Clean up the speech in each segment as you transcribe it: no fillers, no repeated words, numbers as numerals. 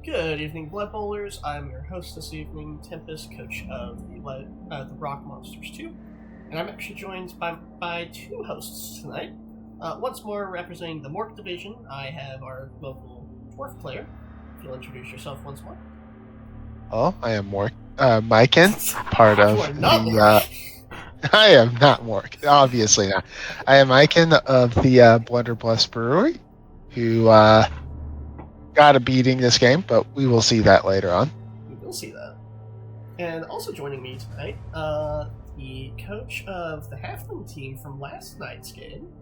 Good evening, Blood Bowlers. I'm your host this evening, Tempest, coach of the Rock Monsters 2. And I'm actually joined by two hosts tonight. Once more, representing the Mork Division, I have our local dwarf player. If you'll introduce yourself once more. Oh, I am Mork. Myken, part of You are not the. Mork. I am not Mork. Obviously not. I am Myken of the Blunderbuss Brewery, who got a beating this game, but we will see that later on. We will see that. And also joining me tonight, the coach of the Halfling team from last night's game.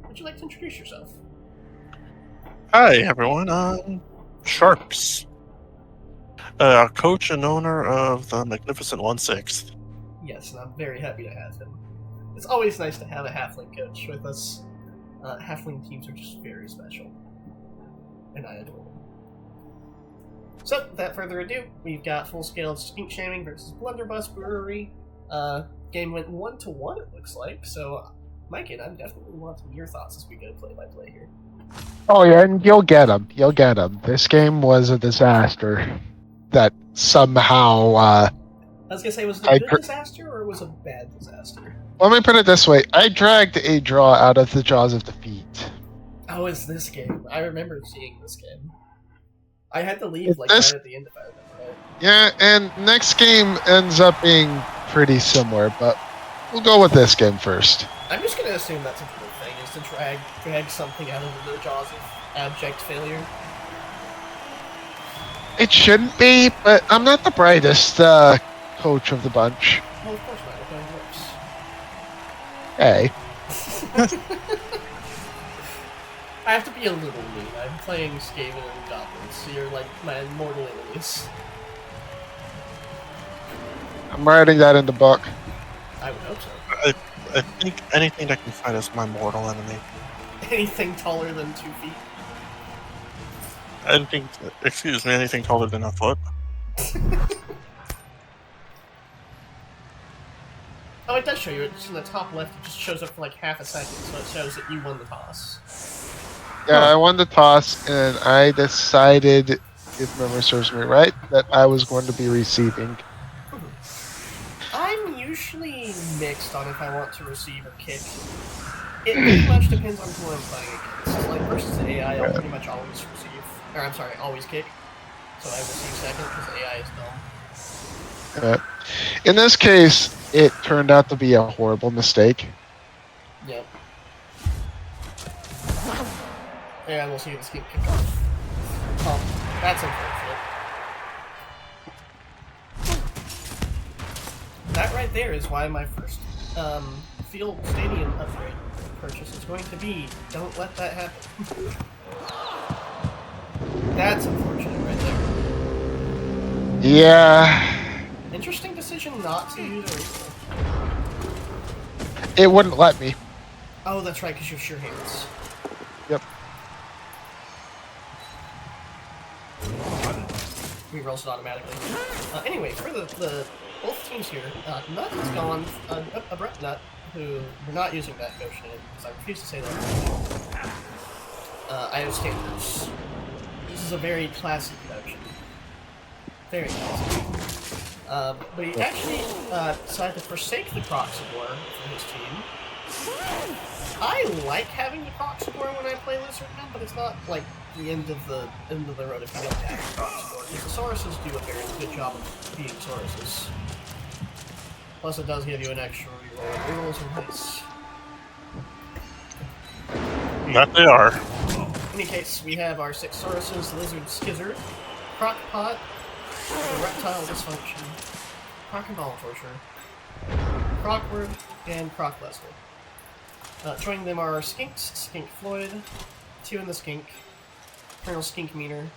Would you like to introduce yourself? Hi, everyone. Sharps. Coach and owner of the Magnificent 1/6. Yes, and I'm very happy to have him. It's always nice to have a halfling coach with us. Halfling teams are just very special. And I adore them. So, without further ado, we've got full-scale Skink Shamming versus Blunderbuss Brewery. Game went 1-1, it looks like, so Mike and I definitely want some of your thoughts as we go play-by-play here. Oh, yeah, and you'll get them. You'll get them. This game was a disaster that somehow... I was going to say, was it a good disaster or was it a bad disaster? Let me put it this way. I dragged a draw out of the jaws of defeat. Oh, it's this game. I remember seeing this game. I had to leave right at the end, if I remember right. Yeah, and next game ends up being pretty similar, but we'll go with this game first. I'm just going to assume that's a good thing, is to drag something out of the jaws of abject failure. It shouldn't be, but I'm not the brightest coach of the bunch. Well, of course not. It only works. Hey. I have to be a little mean. I'm playing Skaven and Goblins, so you're like my mortal enemies. I'm writing that in the book. I would hope so. I think anything that can fight is my mortal enemy. Anything taller than 2 feet? Anything taller than a foot. Oh, it does show you. It's in the top left. It just shows up for like half a second, so it shows that you won the toss. Yeah, I won the toss, and I decided, if memory serves me right, that I was going to be receiving. I'm usually mixed on if I want to receive or kick. It pretty much depends on who I'm playing against. Like, versus AI, I'll pretty much always receive. Or, I'm sorry, always kick. So I receive second, because AI is dumb. In this case, it turned out to be a horrible mistake. Yep. And we'll see the Skink kick off. Oh, that's unfortunate. That right there is why my first field stadium upgrade purchase is going to be, don't let that happen. That's unfortunate right there. Yeah. Interesting decision not to use a rifle. It wouldn't let me. Oh, that's right, because you have sure hands. Yep. Rerolls it automatically. Anyway, for the both teams here, Nut has gone, Abrupt Nut, who we're not using that Goshen in, because I refuse to say that. I have standards. This is a very classy production. Very classy. But he actually decided to forsake the Croxibor for his team. I like having the Croxibor when I play Lizardmen, but it's not like the end of the road if you don't have the Croxibor, because the Sauruses do a very good job of being Sauruses. Plus, it does give you an extra reroll. Rerolls are nice. That they are. In any case, we have our 6 Sauruses: Lizard Skizzard, Crockpot, the Reptile Dysfunction, Croc and Ball Torture, Crockward, and Croc Lester. Joining them are Skinks, Skink Floyd, 2 in the Skink, Colonel Skink Meaner,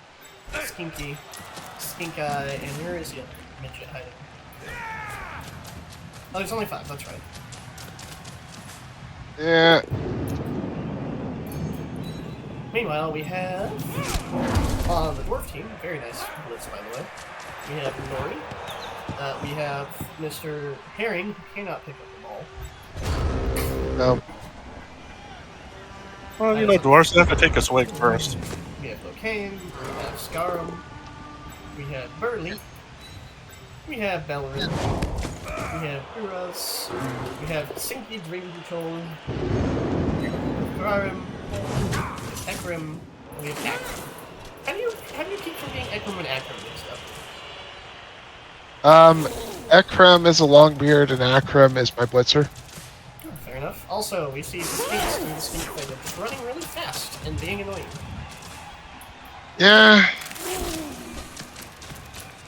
Skinky, Skink Eye, and where is the other midget hiding? Oh, there's only 5, that's right. Yeah. Meanwhile, we have, on the Dwarf team, very nice blitz by the way, we have Nori, we have Mr. Herring, who cannot pick up the ball. No. Well, dwarves have to take a swig first. We have Cocaine, we have Scarum, We have Burley. We have Bellerin. We have Uras. We have Sinky Dream Patrol. Karim. Ekrim. And we have Akram. How do you keep from being Ekrim and Akram and stuff? Ekram is a Longbeard and Akram is my Blitzer. Oh, fair enough. Also, we see the Skinks and the Skink thing of just running really fast and being annoying. Yeah.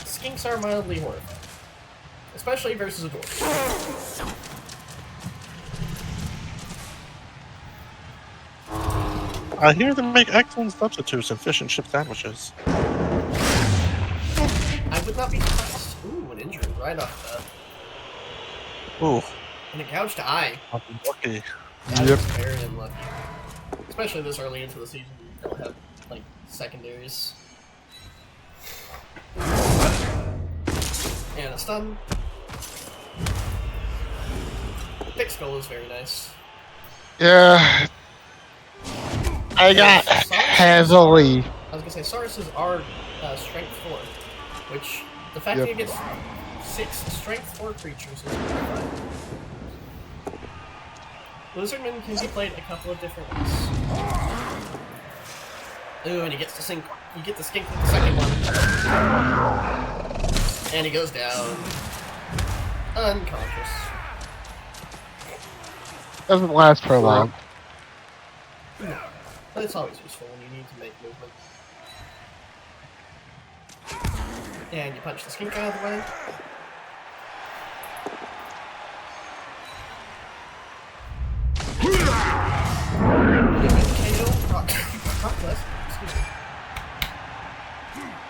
Skinks are mildly horrifying. Especially versus a dwarf. I hear them make excellent substitutes in fish and chip sandwiches. I would not be surprised. Ooh, an injury right off the... Ooh, And a gouged eye. I'm lucky. That Yep. is very unlucky. Especially this early into the season, you don't have, like, secondaries. And a stun. Thick skull is very nice. Yeah. I got heavily. I was gonna say, Saurus's are strength 4, which the fact Yep. that he gets 6 strength 4 creatures is terrifying. Lizardman can be played a couple of different ways. Ooh, and he gets to sink. You get the skink with the second one. And he goes down. Unconscious. Doesn't last for long. No. But it's always useful when you need to make movement. And you punch the skink out of the way.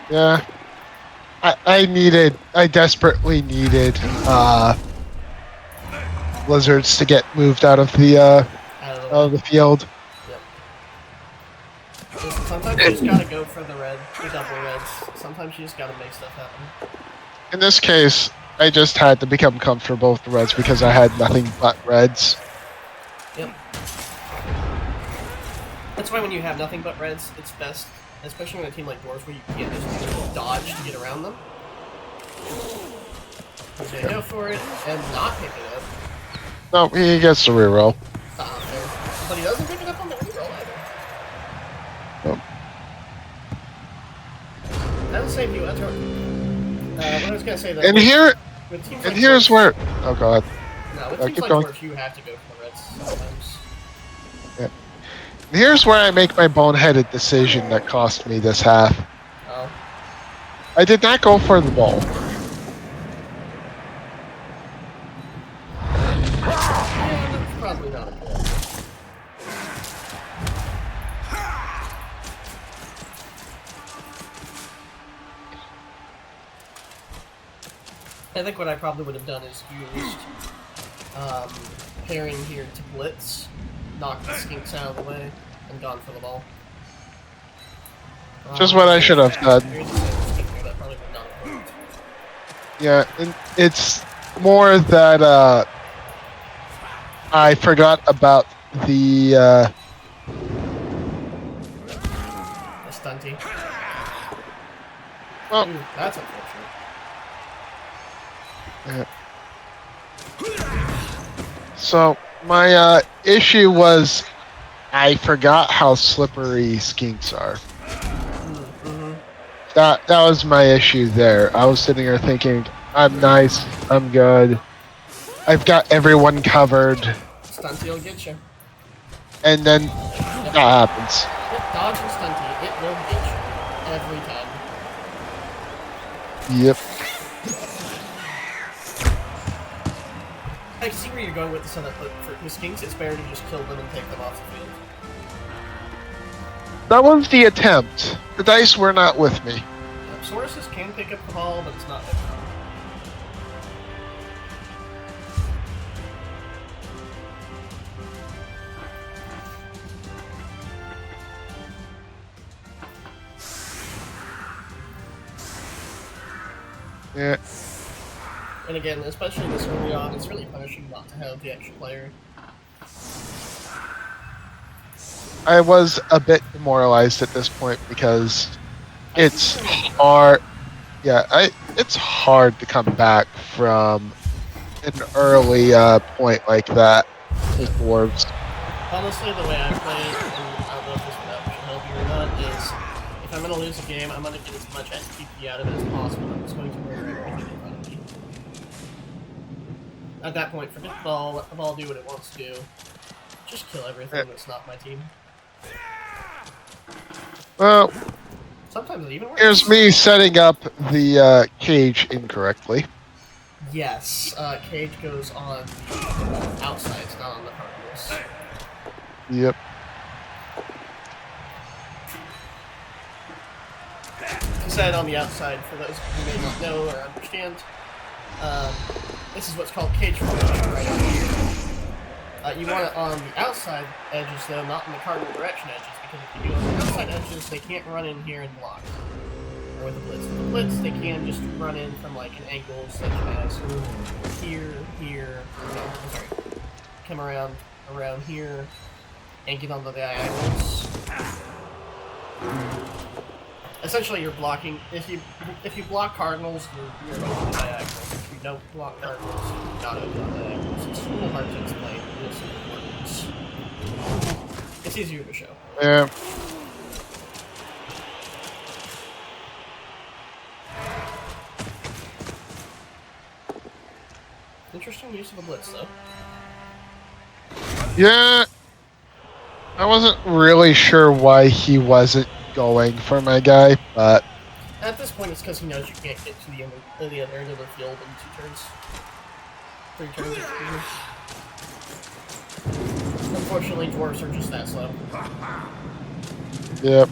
Yeah. I desperately needed lizards to get moved out of the field. Yep. Sometimes you just gotta go for the double reds. Sometimes you just gotta make stuff happen. In this case, I just had to become comfortable with the reds because I had nothing but reds. Yep. That's why when you have nothing but reds, it's best, especially on a team like Dwarves where you can't just dodge to get around them. You gotta go for it and not pick it up. No, he gets the reroll. Fair. But he doesn't pick it up on the reroll either. Nope. That'll save you a turn. What I was gonna say though. And here's where. Oh god. No, with teams keep like going. Dwarves, you have to go for the reds sometimes. Here's where I make my boneheaded decision that cost me this half. Oh. I did not go for the ball. Yeah, that's probably not a good idea. I think what I probably would have done is used pairing here to blitz, knock the skinks out of the way, and gone for the ball. Just what I should have done. That probably would not have worked. Yeah, and it's more that I forgot about the The stunty. well, Ooh, that's unfortunate. so my issue was I forgot how slippery skinks are. Mm-hmm. That was my issue there. I was sitting there thinking, I'm nice, I'm good, I've got everyone covered, Stunty will get you. and then that happens. Yep, dodge and stunty, it will get you. Every time. Yep. I see where you're going with this on that, but for the skinks, it's better to just kill them and take them off the field. That was the attempt. The dice were not with me. Sauruses can pick up the ball, but it's not their problem. Yeah. And again, especially this early on, it's really punishing not to have the extra player. I was a bit demoralized at this point because it's hard. Yeah, it's hard to come back from an early point like that with dwarves. Honestly, the way I play it, and I don't know if this should help you or not, is if I'm going to lose a game, I'm going to get as much SPP out of it as possible. I'm just going to murder everything in front of me. At that point, forget the ball, let the ball do what it wants to do. Just kill everything that's not my team. Well, Sometimes it even works. here's me setting up the cage incorrectly. Yes, cage goes on the outside, it's not on the cardinals. Yep. As I said, on the outside, for those who may not know or understand, this is what's called cage formation right over here. You want it on the outside edges, though, not in the cardinal direction edges, because if you do it on the outside edges, they can't run in here and block. Or with the blitz. With the blitz, they can just run in from like an angle such as here, no, sorry, come around here, and get onto the diagonals. Essentially, you're blocking. If you block cardinals, you're open the diagonals. If you don't block cardinals, you're not open the diagonals. It's a little hard to explain. It's easier to show. Yeah. Interesting use of a blitz, though. Yeah. I wasn't really sure why he wasn't going for my guy, but At this point, it's because he knows you can't get to the other end of the field in 3 turns. Unfortunately, dwarves are just that slow. yep.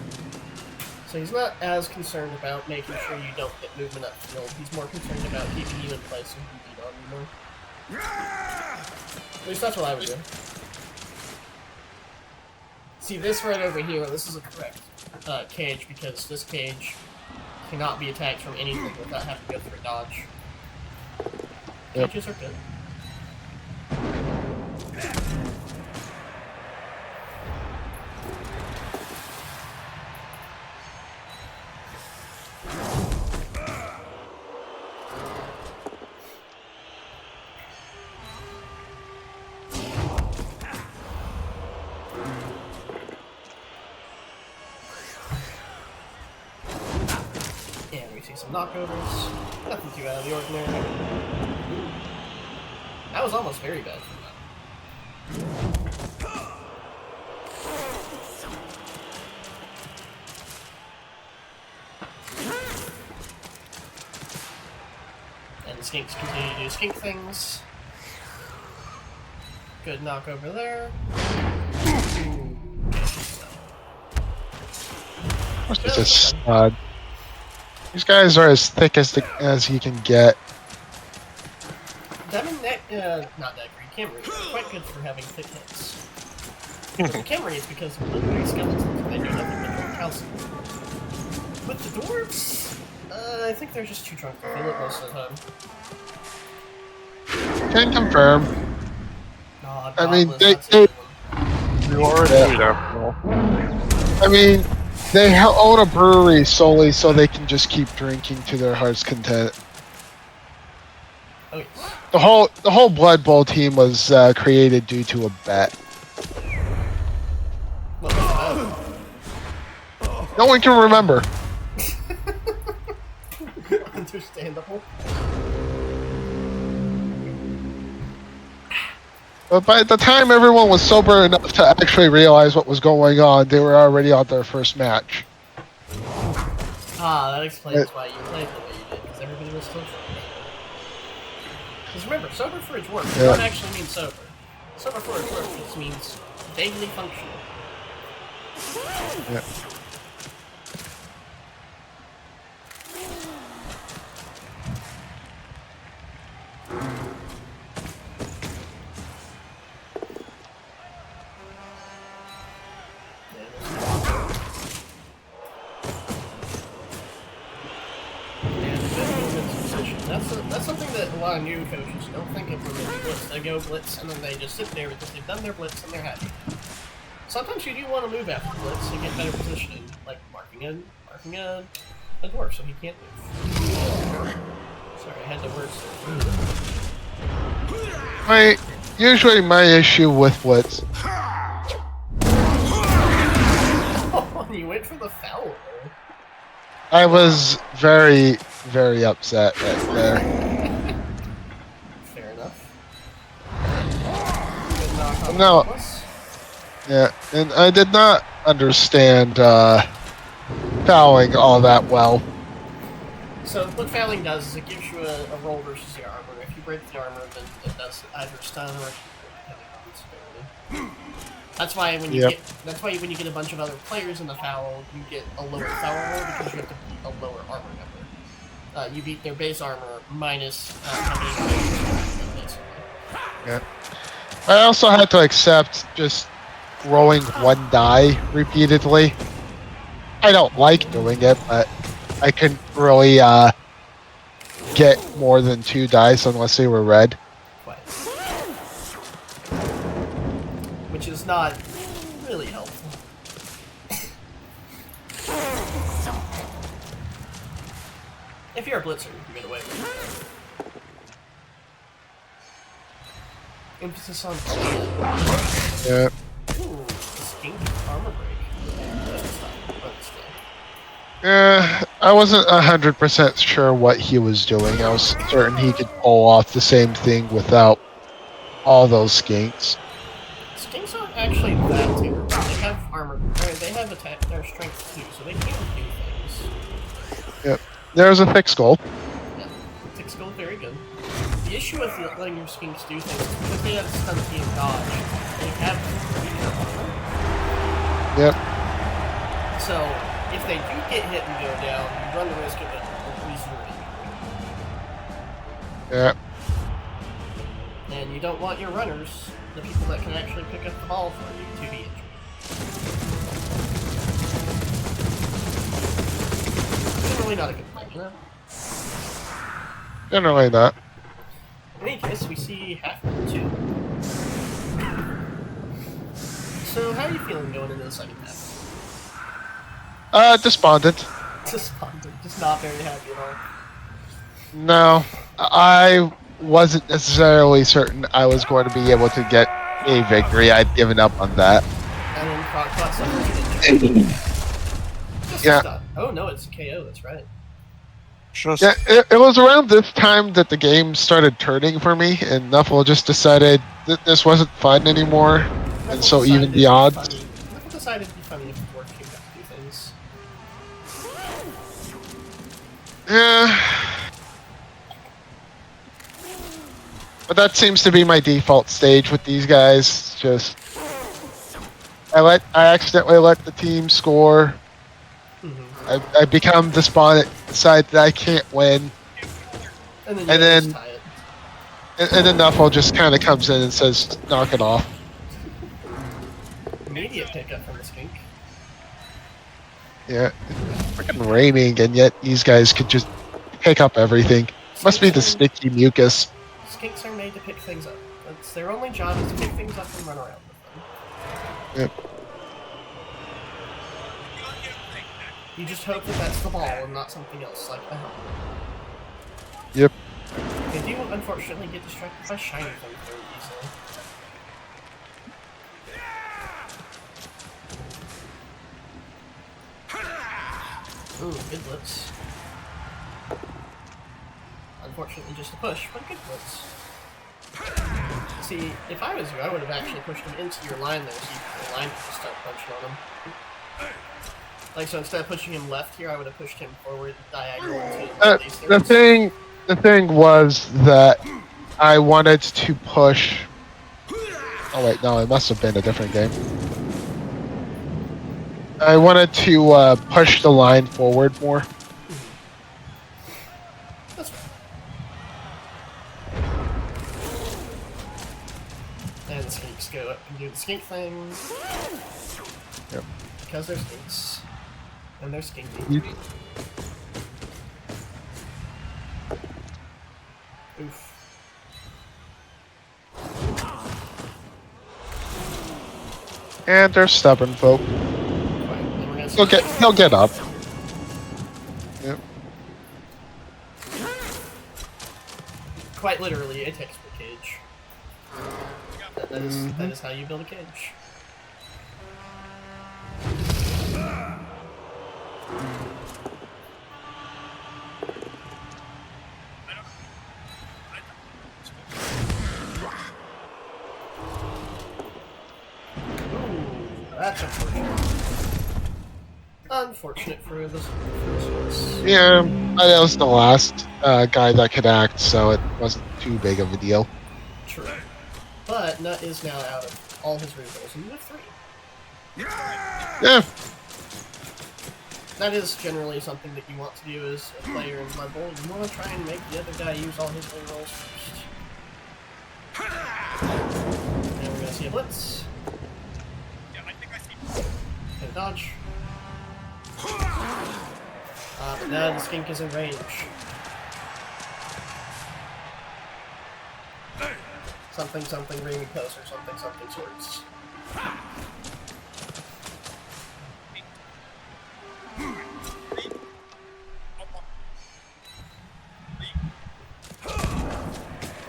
So he's not as concerned about making sure you don't get movement upfield. He's more concerned about keeping you in place so he can beat on you more. At least that's what I would do. See, this right over here, this is a correct cage, because this cage cannot be attacked from anything without having to go through a dodge. Yep. Cages are good. And we see some knockovers. Nothing too out of the ordinary. That was almost very bad for that. And the skinks continue to do skink things. Good knock over there. It's a stud. These guys are as thick as you can get. Demon not that great. Camry is quite good for having thick hits. With Camry, it's because of the big skeletons and they do nothing but drunk calcium. With the dwarves, I think they're just too drunk to feel it most of the time. Can confirm. Nah, I mean, Dauntless, they You already knew that. Well, I mean, they own a brewery solely so they can just keep drinking to their heart's content. Oh, yes. The whole Blood Bowl team was created due to a bet. What was No one can remember. that? Understandable. But by the time everyone was sober enough to actually realize what was going on, they were already on their first match. Ah, that explains why you played the way you did, because everybody was still drunk. Because remember, sober for its work. It don't actually mean sober. Sober for its work just means vaguely functional. Yeah. Mm-hmm. That's something that a lot of new coaches don't think of when they do blitz. They go blitz and then they just sit there because they've done their blitz and they're happy. Sometimes you do want to move after blitz to get better positioning, like marking a a dwarf, so he can't move. Sorry, I had to word search. Usually my issue with Blitz. Oh, you went for the foul roll. I was very, very upset right there. Fair enough. Good knock on No. Blunderbuss. Yeah, and I did not understand fouling all that well. So what fouling does is it gives you a roll versus your armor. If you break the armor, then it does either stun or depending on the severity. That's why when you when you get a bunch of other players in the foul, you get a lower foul roll because you have to beat a lower armor number. You beat their base armor minus how many basically. Yeah. I also had to accept just rolling one die repeatedly. I don't like doing it, but I couldn't really get more than 2 dice unless they were red. Twice. Which is not really helpful. If you're a blitzer, you can get away with it. Emphasis on Yeah. Ooh, Skink armor break. I wasn't 100% sure what he was doing. I was certain he could pull off the same thing without all those skinks. Skinks aren't actually that terrible. They have armor. They have attack. Their strength too, so they can do things. Yep. There's a thick skull. Yeah, thick skull, very good. The issue with letting your skinks do things is because they have stun key and dodge. They have weaker armor. Yep. So if they do get hit and go down, you run the risk of it increasing your injury. Yeah. And you don't want your runners, the people that can actually pick up the ball for you, to be injured. Generally not a good thing, you know? Generally not. In any case, we see half 2. So, how are you feeling going into the second half? Despondent. Despondent, just not very happy at all. No, I wasn't necessarily certain I was going to be able to get a victory. I'd given up on that. And then Crockpot suffers. Yeah. Oh no, it's a KO, that's right. Just Yeah, it was around this time that the game started turning for me, and Nuffle just decided that this wasn't fun anymore, and so even beyond. Nuffle decided to be funny if the dwarf came back to do things. Yeah. But that seems to be my default stage with these guys. Just I accidentally let the team score. I become despondent, decide that I can't win, And and then just tie it. and then Nuffle just kind of comes in and says, "Knock it off." Immediate pickup from the Skink. Yeah, it's freaking raining, and yet these guys could just pick up everything. Must be the sticky mucus. Skinks are made to pick things up. That's their only job is to pick things up and run around with them. Yep. You just hope that that's the ball and not something else, like the helmet. Yep. They do, unfortunately, get distracted by shiny things very easily. Ooh, good blitz. Unfortunately, just a push, but good blitz. See, if I was you, I would have actually pushed him into your line there, so the line could just start punching on him. Like, so instead of pushing him left here, I would have pushed him forward diagonal to The thing was that I wanted to push. Oh wait, no, it must have been a different game. I wanted to push the line forward more. That's right. And the skinks go up and do the skink thing. Yep. Because they're skinks. And they're skinky. Oof. And they're stubborn folk. Fine, then we're gonna They'll get up. Yep. Quite literally, a textbook cage. That is how you build a cage. That's unfortunate. Unfortunate for this horse. Yeah, that was the last guy that could act, so it wasn't too big of a deal. True. But Nut is now out of all his rerolls, and you have 3. Yeah. That is generally something that you want to do as a player in Blood Bowl. You want to try and make the other guy use all his rerolls first. And we're going to see a blitz. And dodge. But now the Skink is in range. Something, something, ring post, or something, something, swords.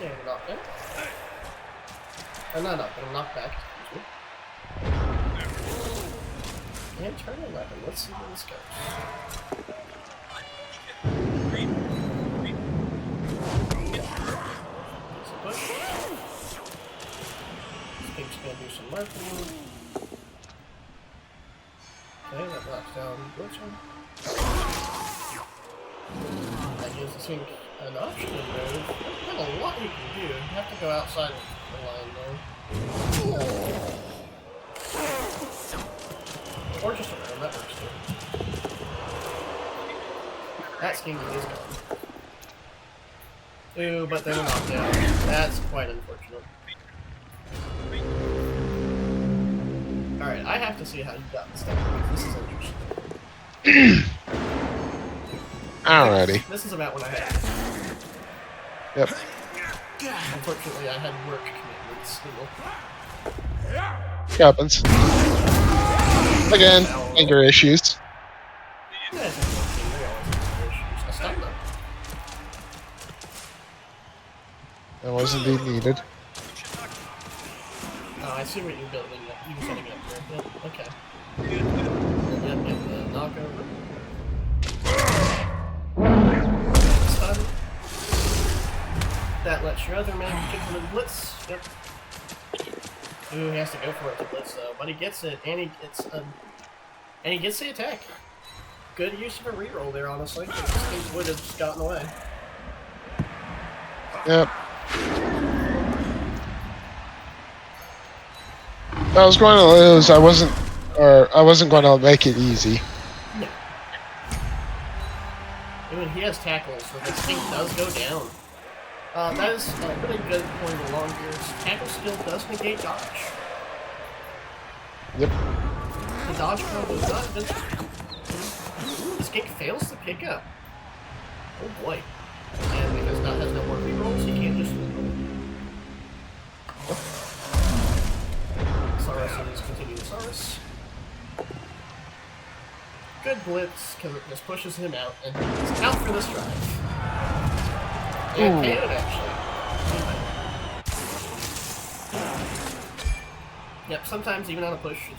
Yeah, we're knocked in. Not knocked, I'm knocked back, excuse me. And turn 11, let's see where this goes. Push. Skink's gonna do some marking. Okay, that knocks down Glitcher. That gives the Skink an option to move. There's not a lot you can do. You have to go outside of the line though. Or just around, that works too. That Skink is gone. Ooh, but they're knocked down. That's quite unfortunate. Alright, I have to see how you got this down. This is interesting. Alrighty. This is about when I had. Yep. Unfortunately, I had work commitments. Happens. Again, anger issues. Yeah, I think they always have issues. I stopped them. That was indeed needed. Oh, I see what you're building. You're setting up here. Yep, okay. Yep, get the knockover. Stun. That lets your other man kick him in blitz. Yep. Ooh, he has to go for it to blitz though, but he gets it, and he gets the attack. Good use of a reroll there, honestly. Things would have just gotten away. Yep. If I was going to lose, I wasn't going to make it easy. No. Even he has tackles, so this thing does go down. That is a really good point along here. Tackle skill does negate dodge. Yep. The dodge combo is not invincible. Skink fails to pick up. Oh boy. And because Nut has no more rerolls, he can't just reroll. Saurus is continuing Saurus. Good blitz, because it just pushes him out, and he's out for this drive. And KO'd, actually. Yep, sometimes even on a push,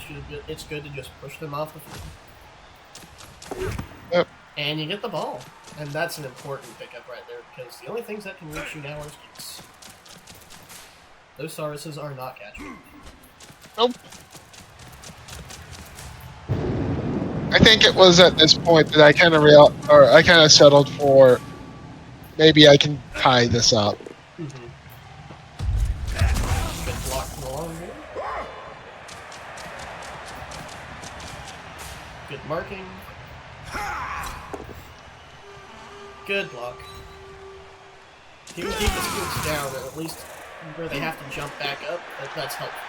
it's good to just push them off the field. Yep. And you get the ball. And that's an important pickup right there, because the only things that can reach you now are Skinks. Those Sauruses are not catchable. Nope. I think it was at this point that I kind of settled for maybe I can tie this up. Mm-hmm. Good block from the long here. Good marking. Good block. If you can keep the Skinks down, and at least where they have to jump back up, that's helpful.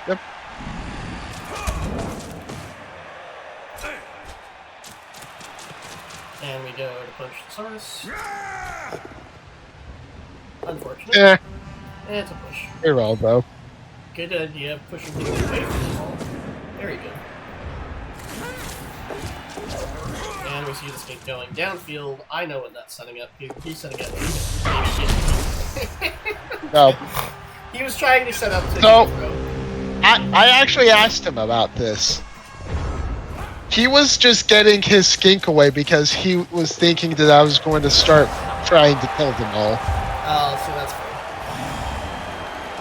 Yep. And we go to punch the Saurus. Unfortunate. Yeah. It's a push. Very well, though. Good idea, pushing things away from the ball. Very good. and we see the Skink going downfield. I know what that's setting up. He's setting up. No. He was trying to set up to So- throw. I actually asked him about this. He was just getting his Skink away because he was thinking that I was going to start trying to kill them all. Oh, so that's fair.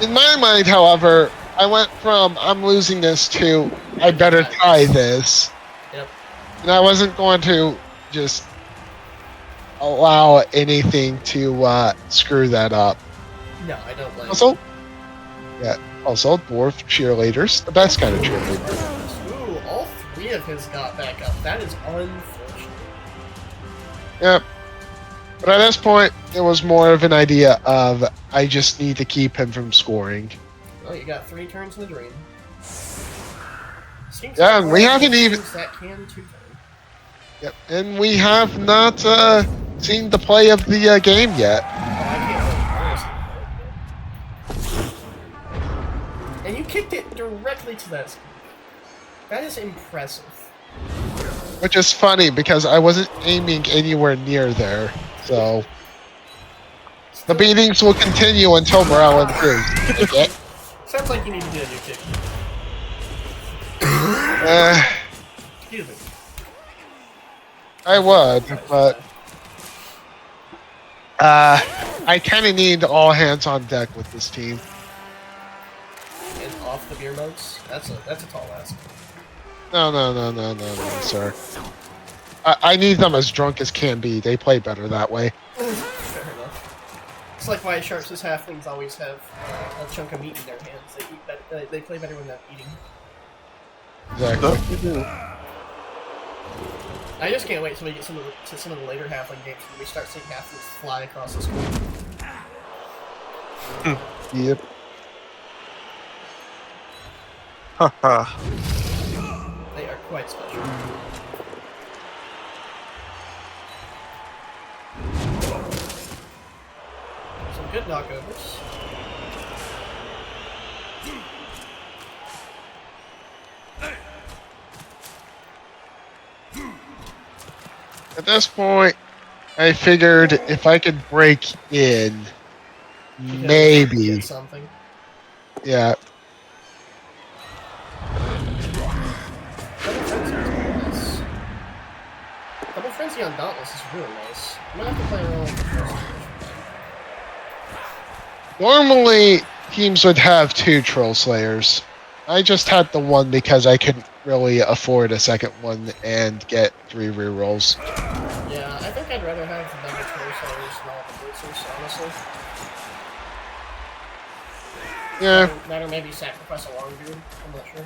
In my mind, however, I went from I'm losing this to I better tie this. Yep. And I wasn't going to just allow anything to screw that up. No, I don't like Also, dwarf cheerleaders, the best kind of cheerleader. Ooh, all three of his got back up. That is unfortunate. Yep. But at this point, it was more of an idea of I just need to keep him from scoring. Well, you got 3 turns in the dream. Seems Yeah, like and we one of haven't the even- teams that can 2-turn. Yep. And we have not seen the play of the game yet. Oh, I can't wait. And you kicked it directly to that Skink. That is impressive. Which is funny because I wasn't aiming anywhere near there. So the beatings will continue until morale improves. Okay. Sounds like you need to do a new kick. Excuse me. I would, but I kind of need all hands on deck with this team. And off the beer mugs. That's a tall ask. No, sir. I need them as drunk as can be. They play better that way. Fair enough. It's like why sharks as halflings always have a chunk of meat in their hands. They eat better, they play better when they're eating. Exactly. I just can't wait till we get to some of the later halfling games when we start seeing halflings fly across the screen. Yep. Haha. They are quite special. Some good knockovers. At this point, I figured if I could break in, maybe. Get something. Yeah. Double Frenzy on Dauntless is really nice. I'm gonna have to play around with the first Normally, teams would have 2 Troll Slayers. I just had the one because I couldn't really afford a second one and get 3 rerolls. Yeah, I think I'd rather have the double Troll Slayers than all the Blitzers, honestly. Yeah. That or maybe sacrifice a Longbeard. I'm not sure.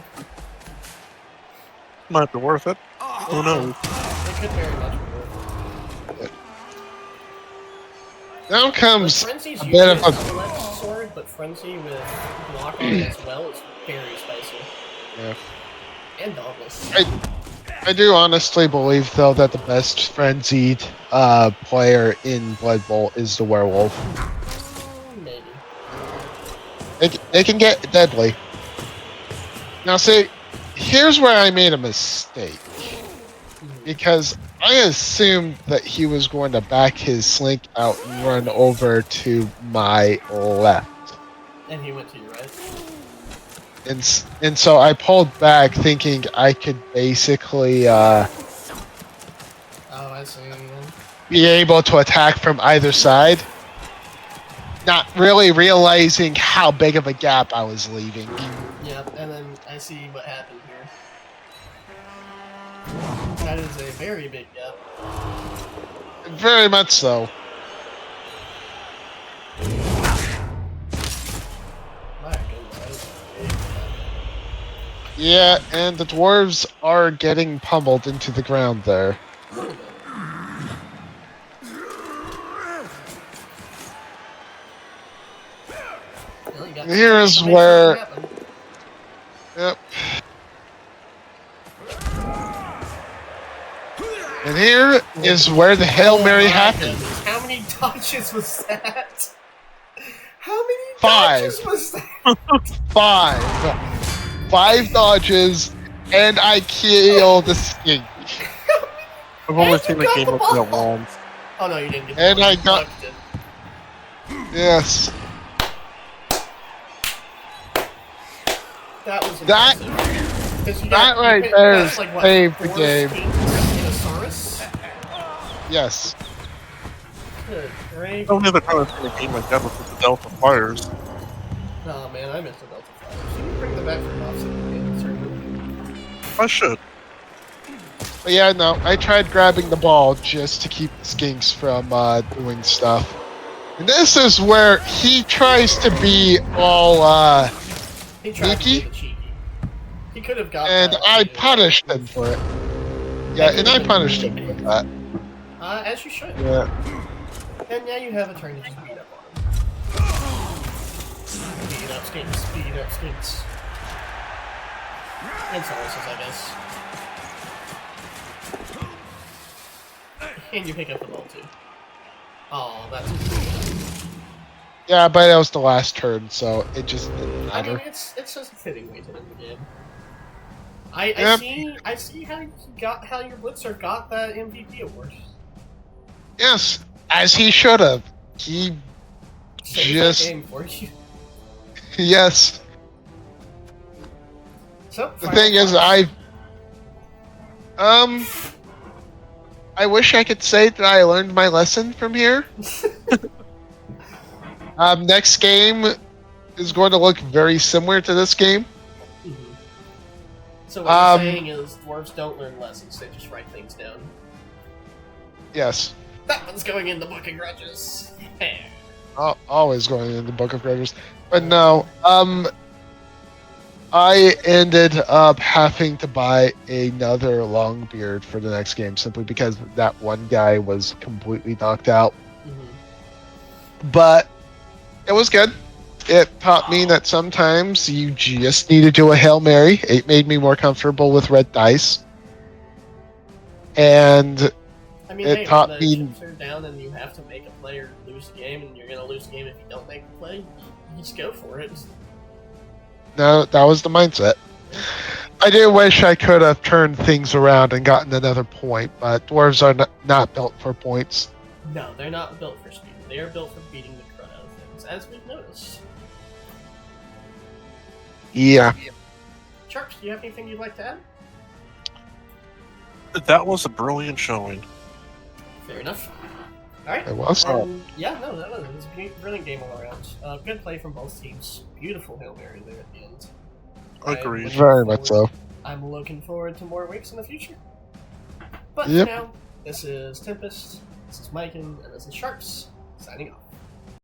Might be worth it. Who knows? It could very much be worth it. Now Like, comes Frenzy's a usually bit a of a... double-edged sword, but Frenzy with block on it as well is very spicy. Yeah. And Dauntless. I do honestly believe, though, that the best frenzied player in Blood Bowl is the werewolf. Maybe. It can get deadly. Now, see, here's where I made a mistake. Because I assumed that he was going to back his Slink out and run over to my left. And he went to your right. And so I pulled back thinking I could basically Oh, I see. be able to attack from either side. Not really realizing how big of a gap I was leaving. Yep, and then I see what happened here. That is a very big gap. Very much so. My goodness, that is a big gap. Yeah, and the dwarves are getting pummeled into the ground there. Well, you got Here is something where- happen. Yep. And here is where the Hail Mary my happened. goodness, how many dodges was that? How many 5. dodges was that? 5 dodges, and I killed the Skink. I've only And seen you the got game the open at ball! once. Oh no, you didn't get the And ball. I You got- blocked it. Yes. That was That- impressive. 'Cause you that got, right you there got, like, what, saved the 4 game. Skinks and a Saurus? Yes. Good gravy. The only other time I've seen a game like that was with the Delta Flyers. Oh man, I miss the Delta Flyers. You can bring them back for an offset game, certainly. I should. But yeah, no, I tried grabbing the ball just to keep the Skinks from doing stuff. And this is where he tries to be all He tried Sneaky? to be the cheeky. He could have got and that. I too. punished him for it. Yeah, and I punished him for that. As you should. Yeah. And now you have a turn to just beat up on him. Beat up Skinks. Beat up Skinks. And Sauruses, I guess. And you pick up the ball too. Oh, that's. Yeah, but that was the last turn, so it just didn't I mean, matter. it's just a fitting way to end the game. Yep. I see how your Blitzer got that MVP award. Yes, as he should have. He Saved Just- that game for you. yes. So The thing is, I wish I could say that I learned my lesson from here. Next game is going to look very similar to this game. Mhm. So what you're saying is dwarves don't learn lessons; they just write things down. Yes, That one's going in the book of grudges. always going in the Book of Grudges. But no, I ended up having to buy another Longbeard for the next game simply because that one guy was completely knocked out. Mhm. But it was good. It taught me that sometimes you just need to do a Hail Mary. It made me more comfortable with red dice. And I mean, It hey, taught when the me- chips are down and you have to make a play or lose the game, and you're gonna lose the game if you don't make the play, you just go for it. no, that was the mindset. I do wish I could have turned things around and gotten another point, but dwarves are not built for points. No, they're not built for speed. They are built for beating the crud out of things, as we've noticed. Yeah. Sharks, do you have anything you'd like to add? That was a brilliant showing. Fair enough. Alright. It was. Yeah, no, that was a brilliant game all around. Good play from both teams. Beautiful Hail Mary there at the end. Agreed. Very much so. I'm looking forward to more weeks in the future. But Yep. for now, this is Tempest, this is Myken, and this is Sharks, signing off.